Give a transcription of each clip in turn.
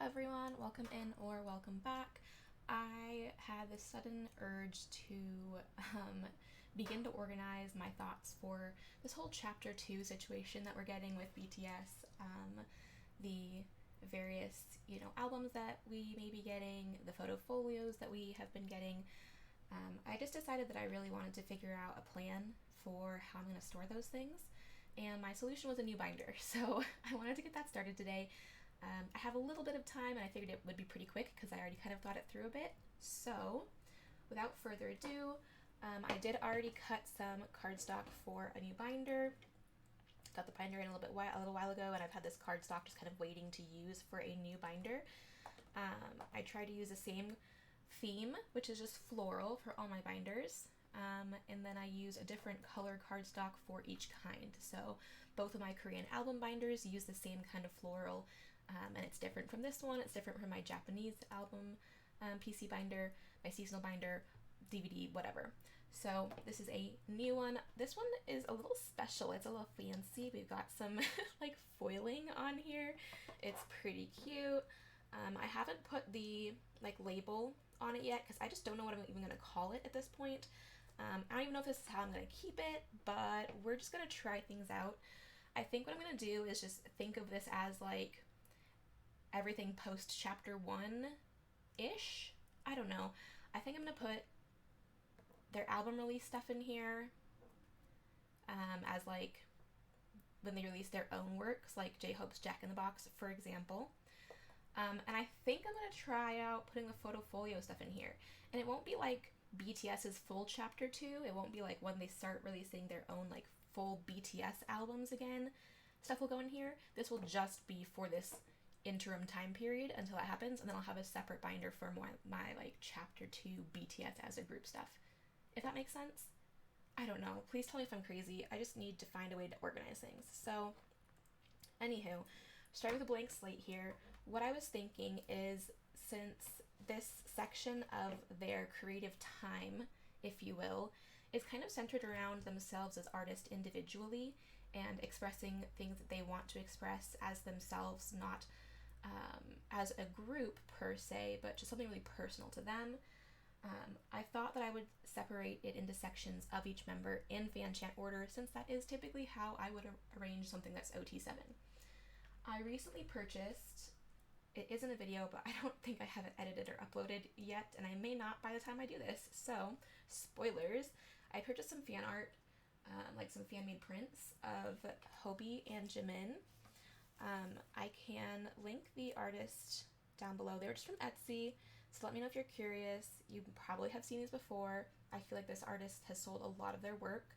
everyone, welcome in or welcome back. I had this sudden urge to begin to organize my thoughts for this whole chapter 2 situation that we're getting with BTS. The various, albums that we may be getting, the photo folios that we have been getting. I just decided that I really wanted to figure out a plan for how I'm going to store those things, and my solution was a new binder. So I wanted to get that started today. I have a little bit of time, and I figured it would be pretty quick because I already kind of thought it through a bit. So, without further ado, I did already cut some cardstock for a new binder. Got the binder in a little while ago, and I've had this cardstock just kind of waiting to use for a new binder. I tried to use the same theme, which is just floral, for all my binders. And then I use a different color cardstock for each kind. So both of my Korean album binders use the same kind of floral, and it's different from this one. It's different from my Japanese album PC binder, my seasonal binder, DVD, whatever. So this is a new one. This one is a little special. It's a little fancy. We've got some like foiling on here. It's pretty cute. I haven't put the label on it yet because I just don't know what I'm even going to call it at this point. I don't even know if this is how I'm going to keep it, but we're just going to try things out. I think what I'm going to do is just think of this as like everything post chapter 1-ish. I don't know. I think I'm going to put their album release stuff in here as like when they release their own works, like J-Hope's Jack in the Box, for example. And I think I'm going to try out putting the photo folio stuff in here. And it won't be like BTS's full chapter 2. It won't be like when they start releasing their own like full BTS albums again. Stuff will go in here. This will just be for this interim time period until that happens, and then I'll have a separate binder for my like chapter 2 BTS as a group stuff. If that makes sense? I don't know. Please tell me if I'm crazy. I just need to find a way to organize things. So, anywho, start with a blank slate here. What I was thinking is, since this section of their creative time, if you will, is kind of centered around themselves as artists individually and expressing things that they want to express as themselves, not as a group per se, but just something really personal to them. I thought that I would separate it into sections of each member in fan chant order, since that is typically how I would arrange something that's OT7. I recently purchased, it isn't a video, but I don't think I have it edited or uploaded yet, and I may not by the time I do this, so spoilers. I purchased some fan art, like some fan-made prints of Hobie and Jimin. I can link the artist down below. They were just from Etsy, so let me know if you're curious. You probably have seen these before. I feel like this artist has sold a lot of their work,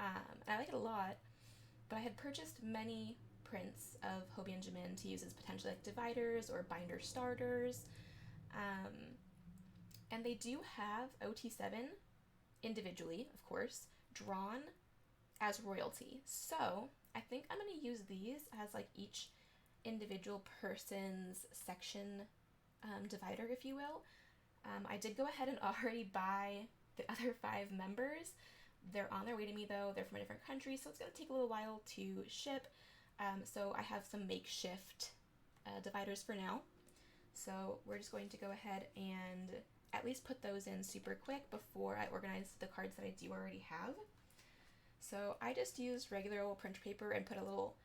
and I like it a lot, but I had purchased many prints of Hobie and Jimin to use as potentially like dividers or binder starters, and they do have OT7 individually, of course, drawn as royalty. So I think I'm going to use these as like each individual person's section divider, if you will. I did go ahead and already buy the other 5 members. They're on their way to me though. They're from a different country, so it's going to take a little while to ship. So I have some makeshift dividers for now. So we're just going to go ahead and at least put those in super quick before I organize the cards that I do already have. So I just used regular old printer paper and put a little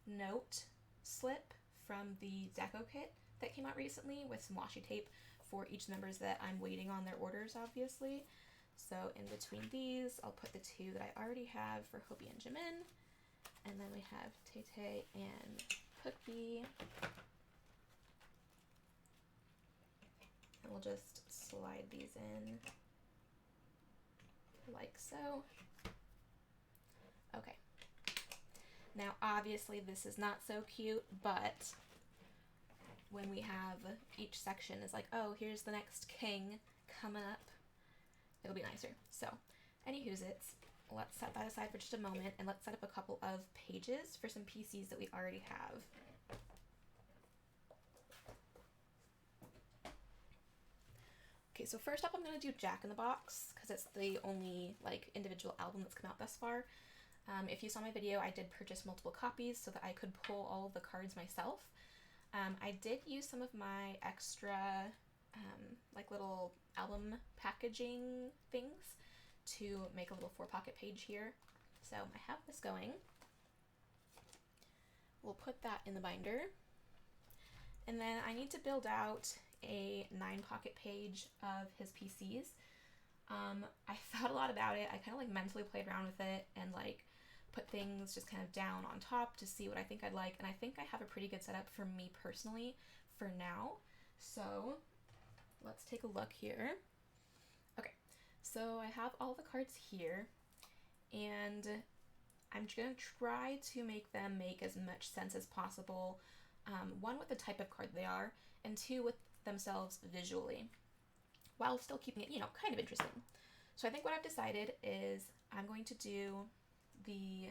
note slip from the Deco kit that came out recently with some washi tape for each members that I'm waiting on their orders, obviously. So in between these, I'll put the 2 that I already have for Hobie and Jimin. And then we have Tay and Cookie. And we'll just slide these in like so. Okay. Now, obviously, this is not so cute, but when we have each section is like, oh, here's the next king coming up, it'll be nicer. So, anywho's, let's set that aside for just a moment, and let's set up a couple of pages for some PCs that we already have. Okay, so first up I'm going to do Jack in the Box, because it's the only like individual album that's come out thus far. If you saw my video, I did purchase multiple copies so that I could pull all of the cards myself. I did use some of my extra like little album packaging things to make a little 4-pocket page here. So I have this going. We'll put that in the binder. And then I need to build out a 9-pocket page of his PCs. I thought a lot about it. I kind of like mentally played around with it and like put things just kind of down on top to see what I think I'd like. And I think I have a pretty good setup for me personally for now. So let's take a look here. Okay, so I have all the cards here, and I'm gonna try to make them make as much sense as possible. One, with the type of card they are, and two, with themselves visually, while still keeping it, kind of interesting. So I think what I've decided is I'm going to do the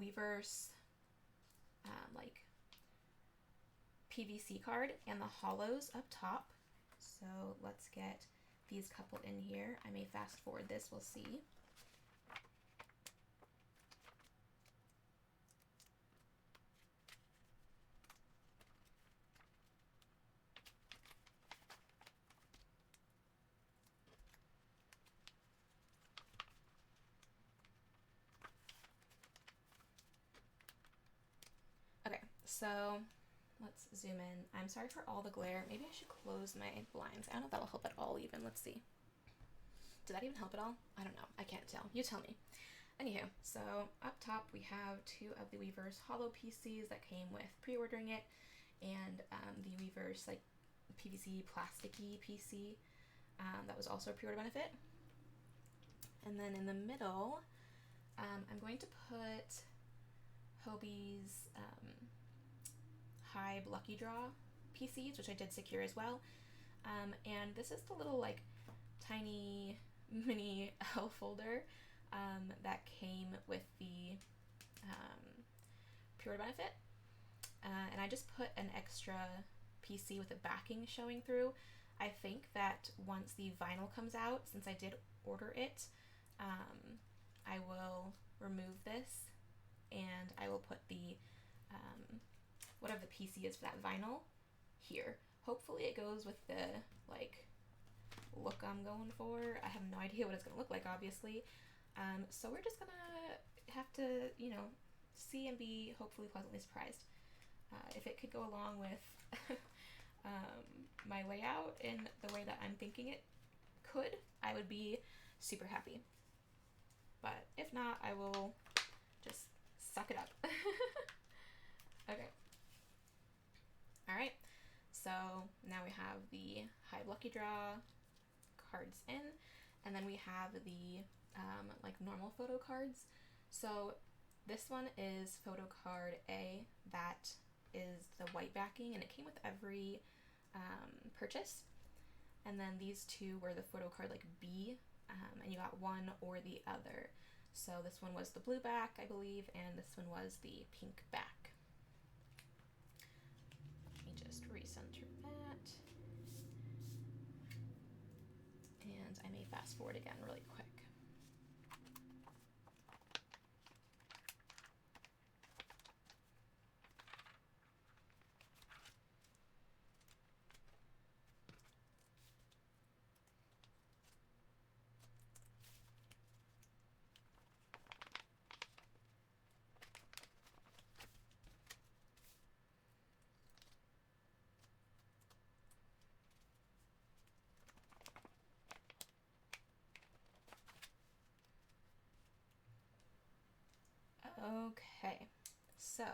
Weverse like PVC card and the hollows up top. So let's get these coupled in here. I may fast forward this, we'll see. Okay, so let's zoom in. I'm sorry for all the glare. Maybe I should close my blinds. I don't know if that'll help at all even. Let's see. Did that even help at all? I don't know. I can't tell. You tell me. Anywho, so up top we have 2 of the Weverse hollow PCs that came with pre-ordering it, and the Weverse like PVC plasticky PC that was also a pre-order benefit. And then in the middle, I'm going to put Hobie's Hive Lucky Draw PCs, which I did secure as well. And this is the little like tiny mini L folder that came with the pre-order benefit. And I just put an extra PC with the backing showing through. I think that once the vinyl comes out, since I did order it, I will remove this and I will put the whatever the PC is for that vinyl here. Hopefully it goes with the like look I'm going for. I have no idea what it's gonna look like, obviously. So we're just gonna have to, see and be hopefully pleasantly surprised. If it could go along with my layout in the way that I'm thinking it could, I would be super happy. But if not, I will just suck it up. Okay. Alright, so now we have the Hive Lucky Draw cards in, and then we have the like normal photo cards. So this one is photo card A, that is the white backing, and it came with every purchase. And then these 2 were the photo card like B, and you got one or the other. So this one was the blue back, I believe, and this one was the pink back. Let me just recenter that. And I may fast forward again really quick. Okay, so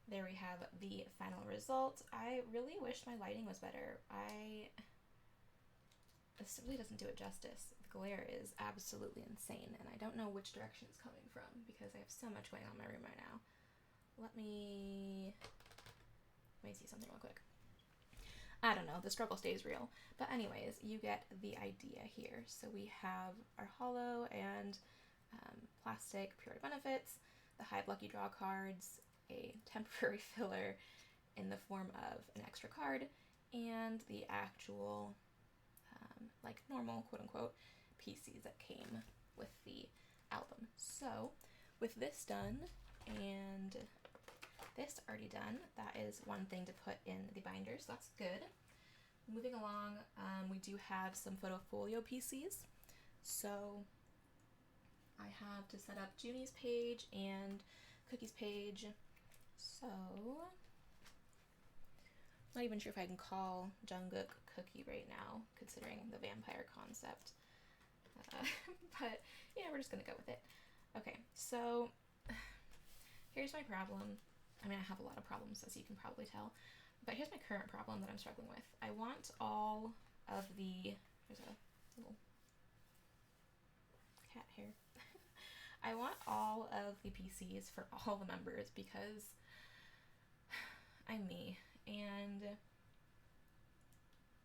there we have the final result. I really wish my lighting was better. This simply doesn't do it justice. The glare is absolutely insane, and I don't know which direction it's coming from because I have so much going on in my room right now. Let me see something real quick. I don't know, the struggle stays real. But anyways, you get the idea here. So we have our hollow and plastic pre-order benefits, the Hive Lucky Draw cards, a temporary filler in the form of an extra card, and the actual like normal quote-unquote PCs that came with the album. So with this done, and this already done. That is one thing to put in the binder, so that's good. Moving along, we do have some folio PCs. So I have to set up Junie's page and Cookie's page. So not even sure if I can call Jungkook Cookie right now, considering the vampire concept. But yeah, we're just gonna go with it. Okay, so here's my problem. I mean, I have a lot of problems, as you can probably tell, but here's my current problem that I'm struggling with. I want all of the, there's a little cat hair. I want all of the PCs for all the members because I'm me, and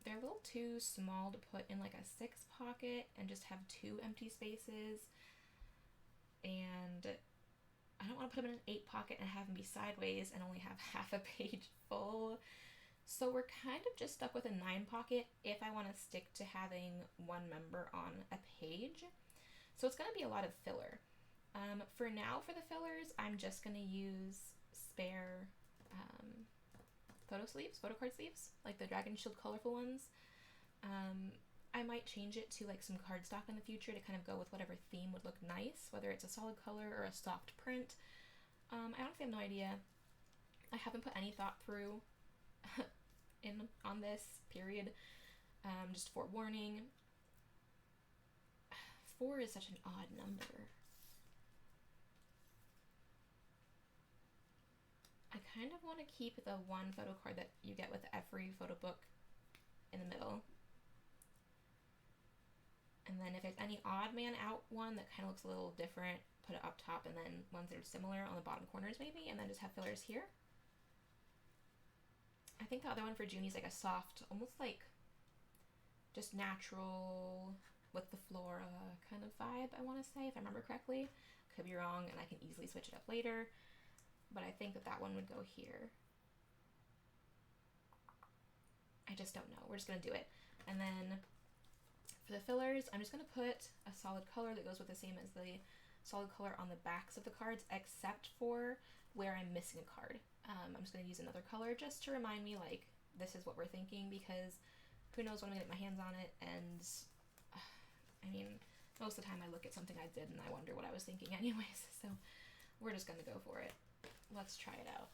they're a little too small to put in like a 6 pocket and just have 2 empty spaces, and I don't want to put them in an 8 pocket and have them be sideways and only have half a page full. So we're kind of just stuck with a 9 pocket if I want to stick to having one member on a page. So it's going to be a lot of filler. For now, for the fillers, I'm just going to use spare photo card sleeves, like the Dragon Shield colorful ones. I might change it to like some cardstock in the future to kind of go with whatever theme would look nice, whether it's a solid color or a soft print. I honestly have no idea. I haven't put any thought through on this, period. Just forewarning. 4 is such an odd number. I kind of want to keep the one photo card that you get with every photo book in the middle. And then if there's any odd man out one that kind of looks a little different, put it up top, and then ones that are similar on the bottom corners maybe, and then just have fillers here. I think the other one for Junie's like a soft, almost like just natural with the flora kind of vibe, I want to say, if I remember correctly. Could be wrong, and I can easily switch it up later. But I think that one would go here. I just don't know. We're just going to do it. And then for the fillers, I'm just going to put a solid color that goes with the same as the solid color on the backs of the cards, except for where I'm missing a card. I'm just going to use another color just to remind me, like, this is what we're thinking, because who knows when I'm going to get my hands on it. And I mean, most of the time I look at something I did and I wonder what I was thinking anyways. So we're just going to go for it. Let's try it out.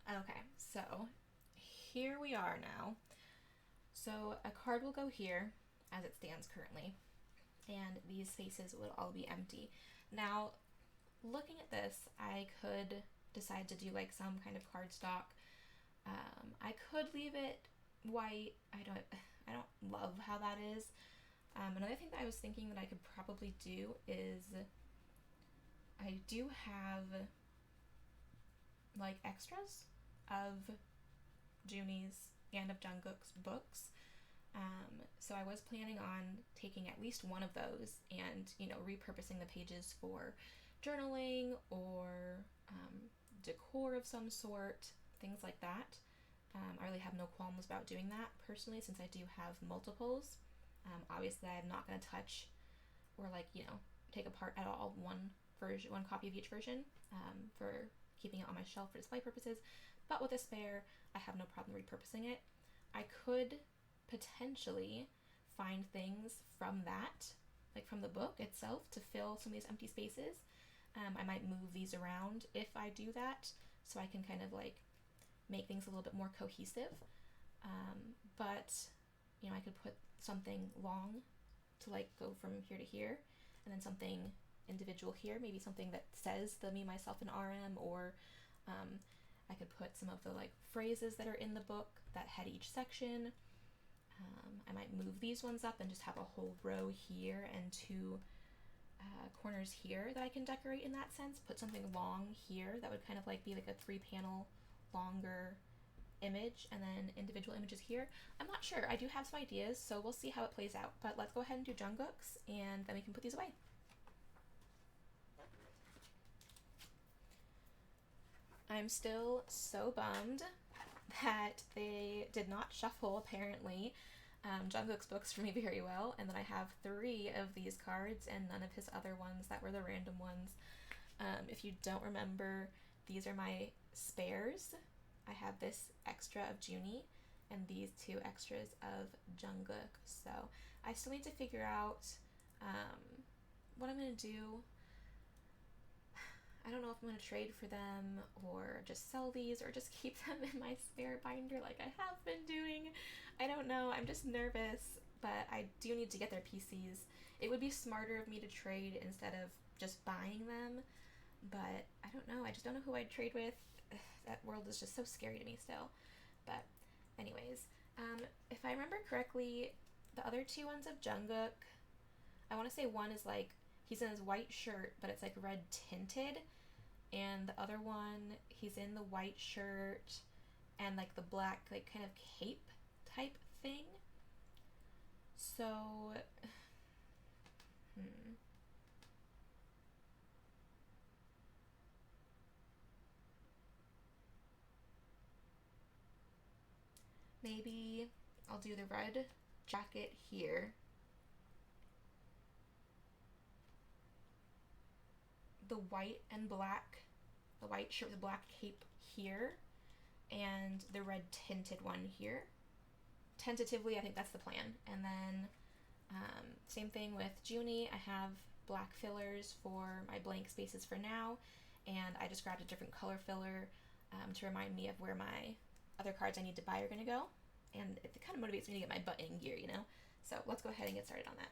Okay, so here we are now. So a card will go here as it stands currently, and these spaces will all be empty. Now, looking at this, I could decide to do like some kind of cardstock. I could leave it white. I don't love how that is. Another thing that I was thinking that I could probably do is I do have like extras of Junie's and of Jungkook's books. So I was planning on taking at least one of those and, repurposing the pages for journaling or decor of some sort, things like that. I really have no qualms about doing that personally, since I do have multiples. Obviously, I'm not going to touch or take apart at all one copy of each version for keeping it on my shelf for display purposes. But with a spare, I have no problem repurposing it. I could potentially find things from that, like from the book itself, to fill some of these empty spaces. I might move these around if I do that, so I can kind of make things a little bit more cohesive. But I could put something long to go from here to here, and then something individual here, maybe something that says the me, myself, and RM, or I could put some of the phrases that are in the book that head each section. I might move these ones up and just have a whole row here and two corners here that I can decorate in that sense. Put something long here that would kind of like be like a 3-panel longer image, and then individual images here. I'm not sure. I do have some ideas, so we'll see how it plays out. But let's go ahead and do Jungkook's, and then we can put these away. I'm still so bummed that they did not shuffle, apparently, Jungkook's books for me very well, and then I have 3 of these cards and none of his other ones that were the random ones. If you don't remember, these are my spares. I have this extra of Junie and these 2 extras of Jungkook, so I still need to figure out what I'm going to do. I don't know if I'm going to trade for them or just sell these or just keep them in my spare binder like I have been doing. I don't know. I'm just nervous, but I do need to get their PCs. It would be smarter of me to trade instead of just buying them, but I don't know. I just don't know who I'd trade with. That world is just so scary to me still. But anyways, if I remember correctly, the other 2 ones of Jungkook, I want to say one is like, he's in his white shirt, but it's like red tinted. And the other one, he's in the white shirt and like the black, like kind of cape type thing. So, maybe I'll do the red jacket here, the white and black, the white shirt with the black cape here, and the red tinted one here. Tentatively, I think that's the plan. And then same thing with Junie. I have black fillers for my blank spaces for now, and I just grabbed a different color filler to remind me of where my other cards I need to buy are going to go, and it kind of motivates me to get my butt in gear, you know? So let's go ahead and get started on that.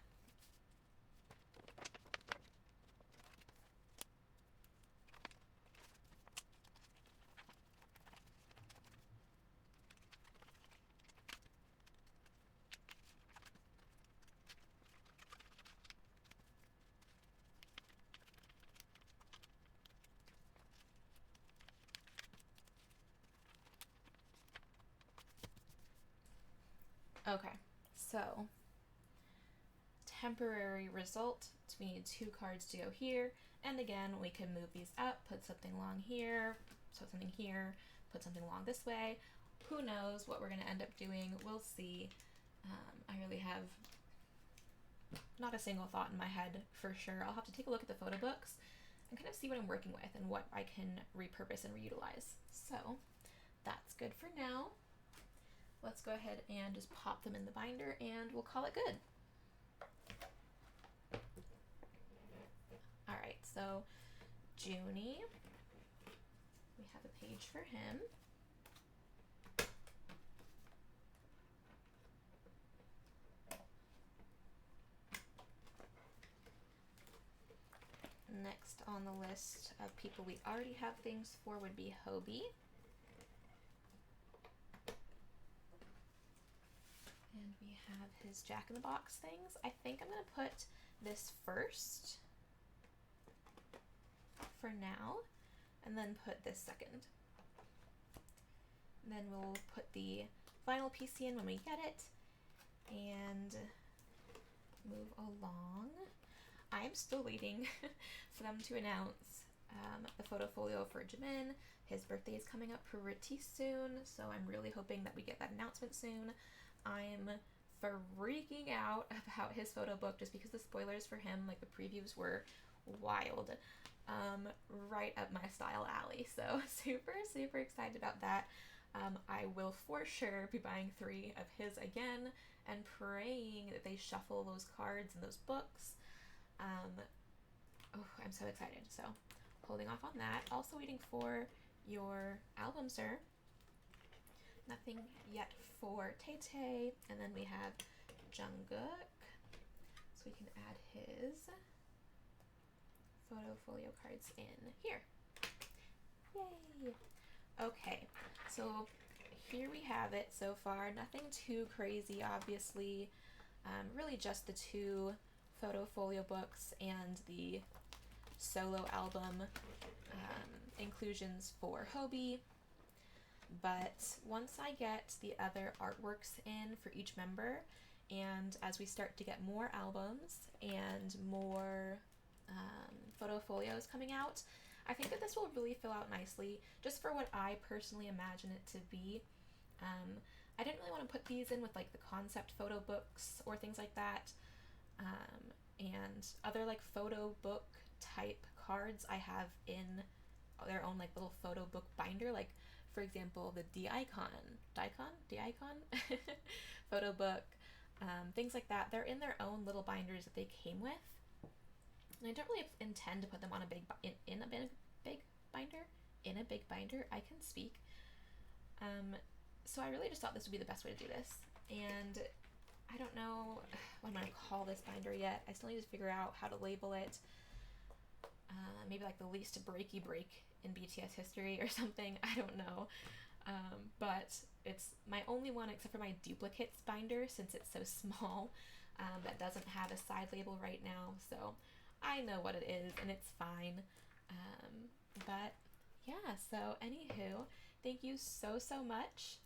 Okay, so temporary result, we need 2 cards to go here, and again we can move these up, put something long here, put something here, put something long this way. Who knows what we're going to end up doing, we'll see. I really have not a single thought in my head for sure. I'll have to take a look at the photo books and kind of see what I'm working with and what I can repurpose and reutilize. So that's good for now. Let's go ahead and just pop them in the binder and we'll call it good. All right, so Junie, we have a page for him. Next on the list of people we already have things for would be Hobie. And we have his Jack-in-the-Box things. I think I'm going to put this first for now, and then put this second. And then we'll put the final PC in when we get it, and move along. I'm still waiting for them to announce the photo folio for Jimin. His birthday is coming up pretty soon, so I'm really hoping that we get that announcement soon. I'm freaking out about his photo book just because the spoilers for him, like the previews, were wild. Right up my style alley. So super excited about that. I will for sure be buying 3 of his again and praying that they shuffle those cards and those books. I'm so excited. So holding off on that. Also waiting for your album, sir. Nothing yet for Tay-Tay. And then we have Jungkook. So we can add his photo folio cards in here. Yay! Okay, so here we have it so far. Nothing too crazy, obviously. Really just the two photo folio books and the solo album inclusions for Hobie. But once I get the other artworks in for each member, and as we start to get more albums and more photo folios coming out, I think that this will really fill out nicely, just for what I personally imagine it to be. I didn't really want to put these in with like the concept photo books or things like that, and other like photo book type cards I have in their own like little photo book binder, like for example the D-Icon photo book, things like that. They're in their own little binders that they came with, and I don't really intend to put them on a big in a big binder. I can speak. So I really just thought this would be the best way to do this, and I don't know what I'm going to call this binder yet. I still need to figure out how to label it. Maybe like the least breaky break in BTS history or something. I don't know. But it's my only one except for my duplicates binder, since it's so small, that doesn't have a side label right now. So I know what it is and it's fine. But yeah, so anywho, thank you so much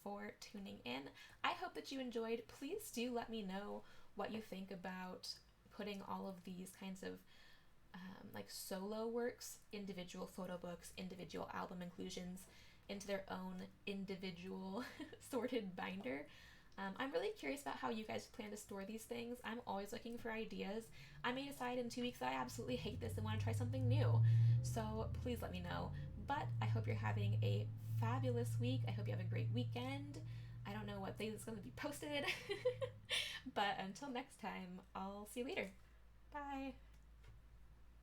for tuning in. I hope that you enjoyed. Please do let me know what you think about putting all of these kinds of like solo works, individual photo books, individual album inclusions into their own individual sorted binder. I'm really curious about how you guys plan to store these things. I'm always looking for ideas. I may decide in 2 weeks that I absolutely hate this and want to try something new. So please let me know. But I hope you're having a fabulous week. I hope you have a great weekend. I don't know what day it's going to be posted. But until next time, I'll see you later. Bye.